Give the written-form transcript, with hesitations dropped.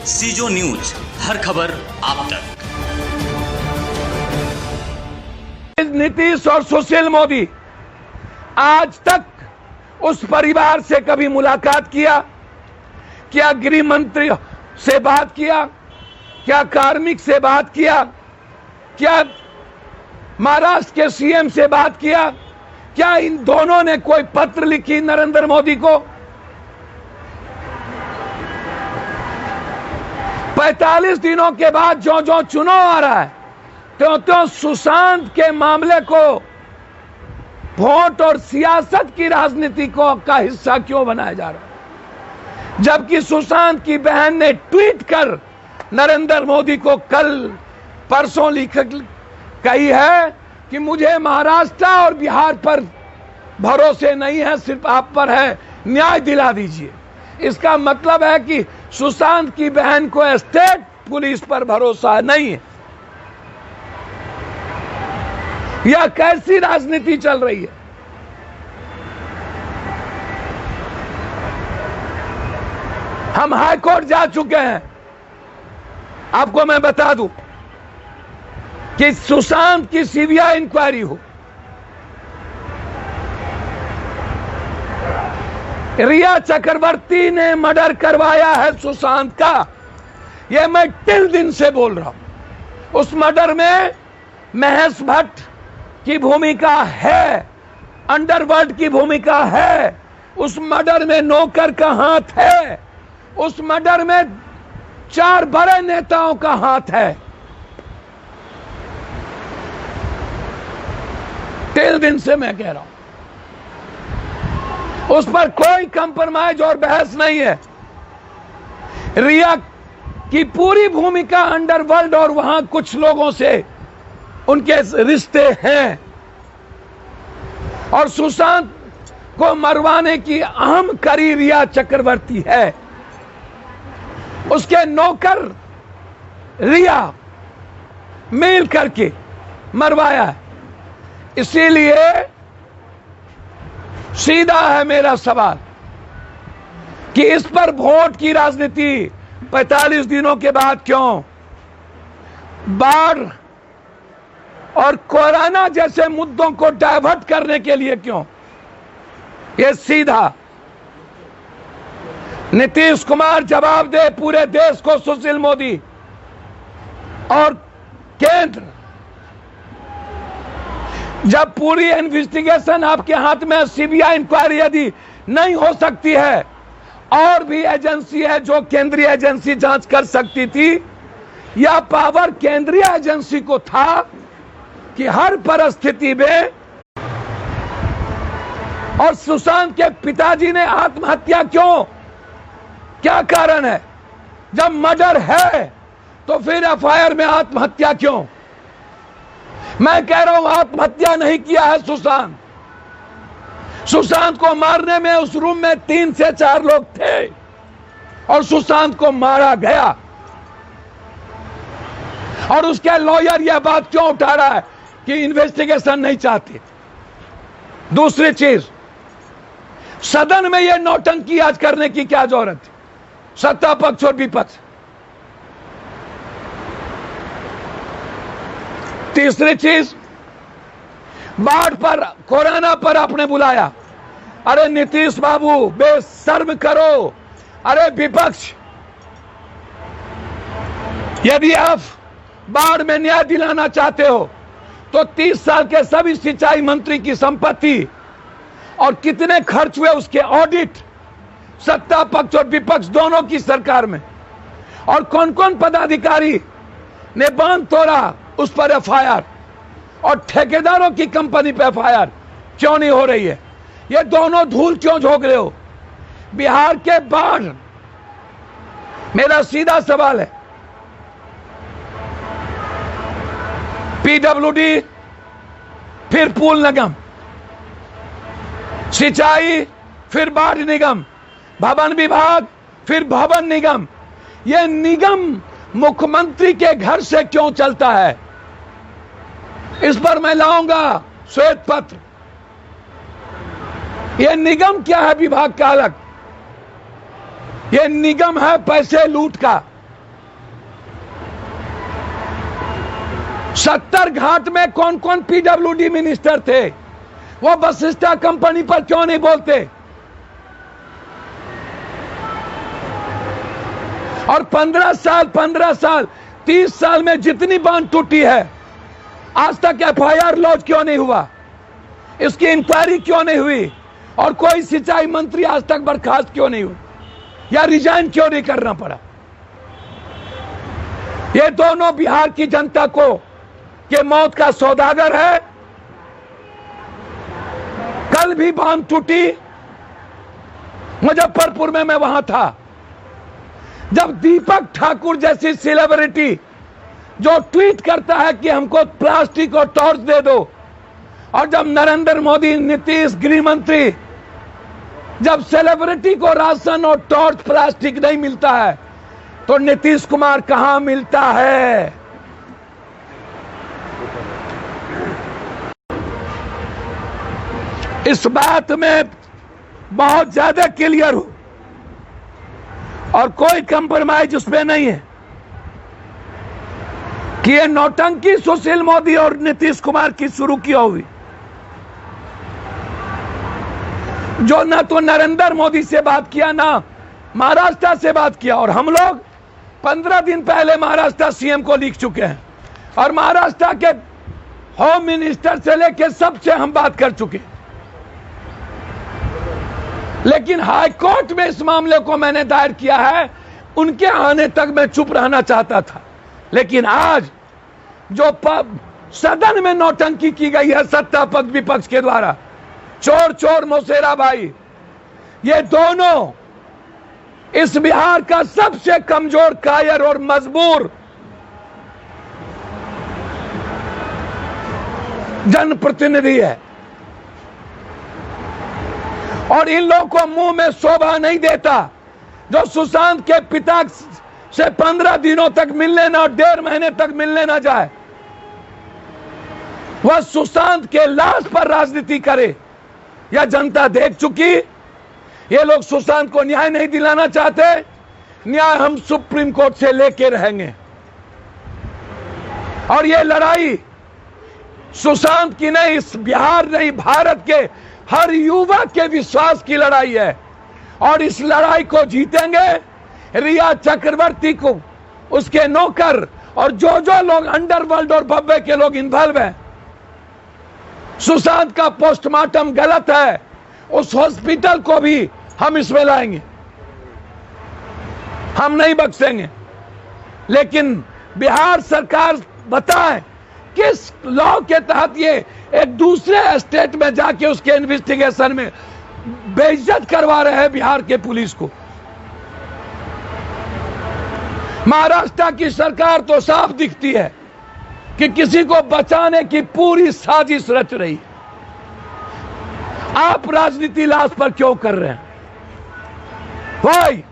सीजो news, हर खबर आप तक। नीतीश और सुशील मोदी आज तक उस परिवार से कभी मुलाकात किया? क्या गृह मंत्री से बात किया? क्या कार्मिक से बात किया? क्या महाराष्ट्र के सीएम से बात किया? क्या इन दोनों ने कोई पत्र लिखी नरेंद्र मोदी को? 45 दिनों के बाद जो जो चुनाव आ रहा है तो सुशांत के मामले को वोट और सियासत की राजनीति का हिस्सा क्यों बनाया जा रहा है? जबकि सुशांत की बहन ने ट्वीट कर नरेंद्र मोदी को कल परसों कही है कि मुझे महाराष्ट्र और बिहार पर भरोसे नहीं है, सिर्फ आप पर है, न्याय दिला दीजिए। इसका मतलब है कि सुशांत की बहन को स्टेट पुलिस पर भरोसा नहीं है। यह कैसी राजनीति चल रही है? हम हाई कोर्ट जा चुके हैं। आपको मैं बता दूं कि सुशांत की सीबीआई इंक्वायरी हो, रिया चक्रवर्ती ने मर्डर करवाया है सुशांत का, यह मैं टिल दिन से बोल रहा हूं। उस मर्डर में महेश भट्ट की भूमिका है, अंडरवर्ल्ड की भूमिका है, उस मर्डर में नौकर का हाथ है, उस मर्डर में 4 बड़े नेताओं का हाथ है। टिल दिन से मैं कह रहा हूं, उस पर कोई कंप्रोमाइज और बहस नहीं है। रिया की पूरी भूमिका अंडरवर्ल्ड और वहां कुछ लोगों से उनके रिश्ते हैं, और सुशांत को मरवाने की अहम कड़ी रिया चक्रवर्ती है। उसके नौकर रिया मिल करके मरवाया है। इसीलिए सीधा है मेरा सवाल कि इस पर वोट की राजनीति 45 दिनों के बाद क्यों? बाढ़ और कोरोना जैसे मुद्दों को डाइवर्ट करने के लिए क्यों? ये सीधा नीतीश कुमार जवाब दे पूरे देश को, सुशील मोदी और केंद्र। जब पूरी इन्वेस्टिगेशन आपके हाथ में, सीबीआई इंक्वायरी यदि नहीं हो सकती है, और भी एजेंसी है जो केंद्रीय एजेंसी जांच कर सकती थी, यह पावर केंद्रीय एजेंसी को था कि हर परिस्थिति में। और सुशांत के पिताजी ने आत्महत्या क्यों? क्या कारण है? जब मर्डर है तो फिर एफआईआर में आत्महत्या क्यों? मैं कह रहा हूं आत्महत्या नहीं किया है सुशांत। सुशांत को मारने में उस रूम में 3 से 4 लोग थे और सुशांत को मारा गया। और उसके लॉयर यह बात क्यों उठा रहा है कि इन्वेस्टिगेशन नहीं चाहते? दूसरी चीज, सदन में यह नौटंकी आज करने की क्या जरूरत है? सत्ता पक्ष और विपक्ष। तीसरी चीज, बाढ़ पर, कोरोना पर आपने बुलाया। अरे नीतीश बाबू, बेशर्म करो। अरे विपक्ष, यदि आप बाढ़ में न्याय दिलाना चाहते हो तो 30 साल के सभी सिंचाई मंत्री की संपत्ति और कितने खर्च हुए उसके ऑडिट, सत्ता पक्ष और विपक्ष दोनों की सरकार में, और कौन कौन पदाधिकारी ने बांध तोड़ा उस पर एफआईआर, और ठेकेदारों की कंपनी पे एफआईआर क्यों नहीं हो रही है? ये दोनों धूल क्यों झोंक रहे हो? बिहार के बाढ़, मेरा सीधा सवाल है, पीडब्ल्यूडी, फिर पूल निगम, सिंचाई, फिर बाढ़ निगम, भवन विभाग, फिर भवन निगम, यह निगम मुख्यमंत्री के घर से क्यों चलता है? इस पर मैं लाऊंगा श्वेत पत्र। यह निगम क्या है विभाग का अलग? ये निगम है पैसे लूट का। 70 घाट में कौन कौन पीडब्ल्यूडी मिनिस्टर थे, वो वशिष्ठा कंपनी पर क्यों नहीं बोलते? और 15 साल 30 साल में जितनी बांध टूटी है, आज तक एफआईआर लॉन्च क्यों नहीं हुआ? इसकी इंक्वायरी क्यों नहीं हुई? और कोई सिंचाई मंत्री आज तक बर्खास्त क्यों नहीं हुआ या रिजाइन क्यों नहीं करना पड़ा? ये दोनों बिहार की जनता को के मौत का सौदागर है। कल भी बांध टूटी, मुजफ्फरपुर में मैं वहां था, जब दीपक ठाकुर जैसी सेलिब्रिटी जो ट्वीट करता है कि हमको प्लास्टिक और टॉर्च दे दो, और जब नरेंद्र मोदी, नीतीश, गृह मंत्री, जब सेलिब्रिटी को राशन और टॉर्च प्लास्टिक नहीं मिलता है, तो नीतीश कुमार कहां मिलता है? इस बात में बहुत ज्यादा क्लियर हूं और कोई कंप्रोमाइज उसमें नहीं है कि ये नौटंकी सुशील मोदी और नीतीश कुमार की शुरू की होगी, जो ना तो नरेंद्र मोदी से बात किया, ना महाराष्ट्र से बात किया। और हम लोग 15 दिन पहले महाराष्ट्र सीएम को लिख चुके हैं और महाराष्ट्र के होम मिनिस्टर से लेकर सबसे हम बात कर चुके हैं। लेकिन हाई कोर्ट में इस मामले को मैंने दायर किया है, उनके आने तक मैं चुप रहना चाहता था। लेकिन आज जो सदन में नौटंकी की गई है सत्ता पक्ष विपक्ष के द्वारा, चोर चोर मौसेरा भाई, ये दोनों इस बिहार का सबसे कमजोर, कायर और मजबूर जनप्रतिनिधि है। और इन लोगों को मुंह में शोभा नहीं देता जो सुशांत के पिता से 15 दिनों तक मिलने ना, 1.5 महीने तक मिलने ना जाए, वह सुशांत के लाश पर राजनीति करे। यह जनता देख चुकी। ये लोग सुशांत को न्याय नहीं दिलाना चाहते, न्याय हम सुप्रीम कोर्ट से लेके रहेंगे। और ये लड़ाई सुशांत की नहीं, इस बिहार नहीं, भारत के हर युवा के विश्वास की लड़ाई है। और इस लड़ाई को जीतेंगे। रिया चक्रवर्ती को, उसके नौकर और जो लोग अंडरवर्ल्ड और बब्बे के लोग इन्वॉल्व हैं, सुशांत का पोस्टमार्टम गलत है, उस हॉस्पिटल को भी हम इसमें लाएंगे, हम नहीं बख्शेंगे। लेकिन बिहार सरकार बताए किस लॉ के तहत ये एक दूसरे स्टेट में जाके उसके इन्वेस्टिगेशन में बेइज्जत करवा रहे हैं बिहार के पुलिस को। महाराष्ट्र की सरकार तो साफ दिखती है कि किसी को बचाने की पूरी साजिश रच रही है। आप राजनीति लाश पर क्यों कर रहे हैं भाई?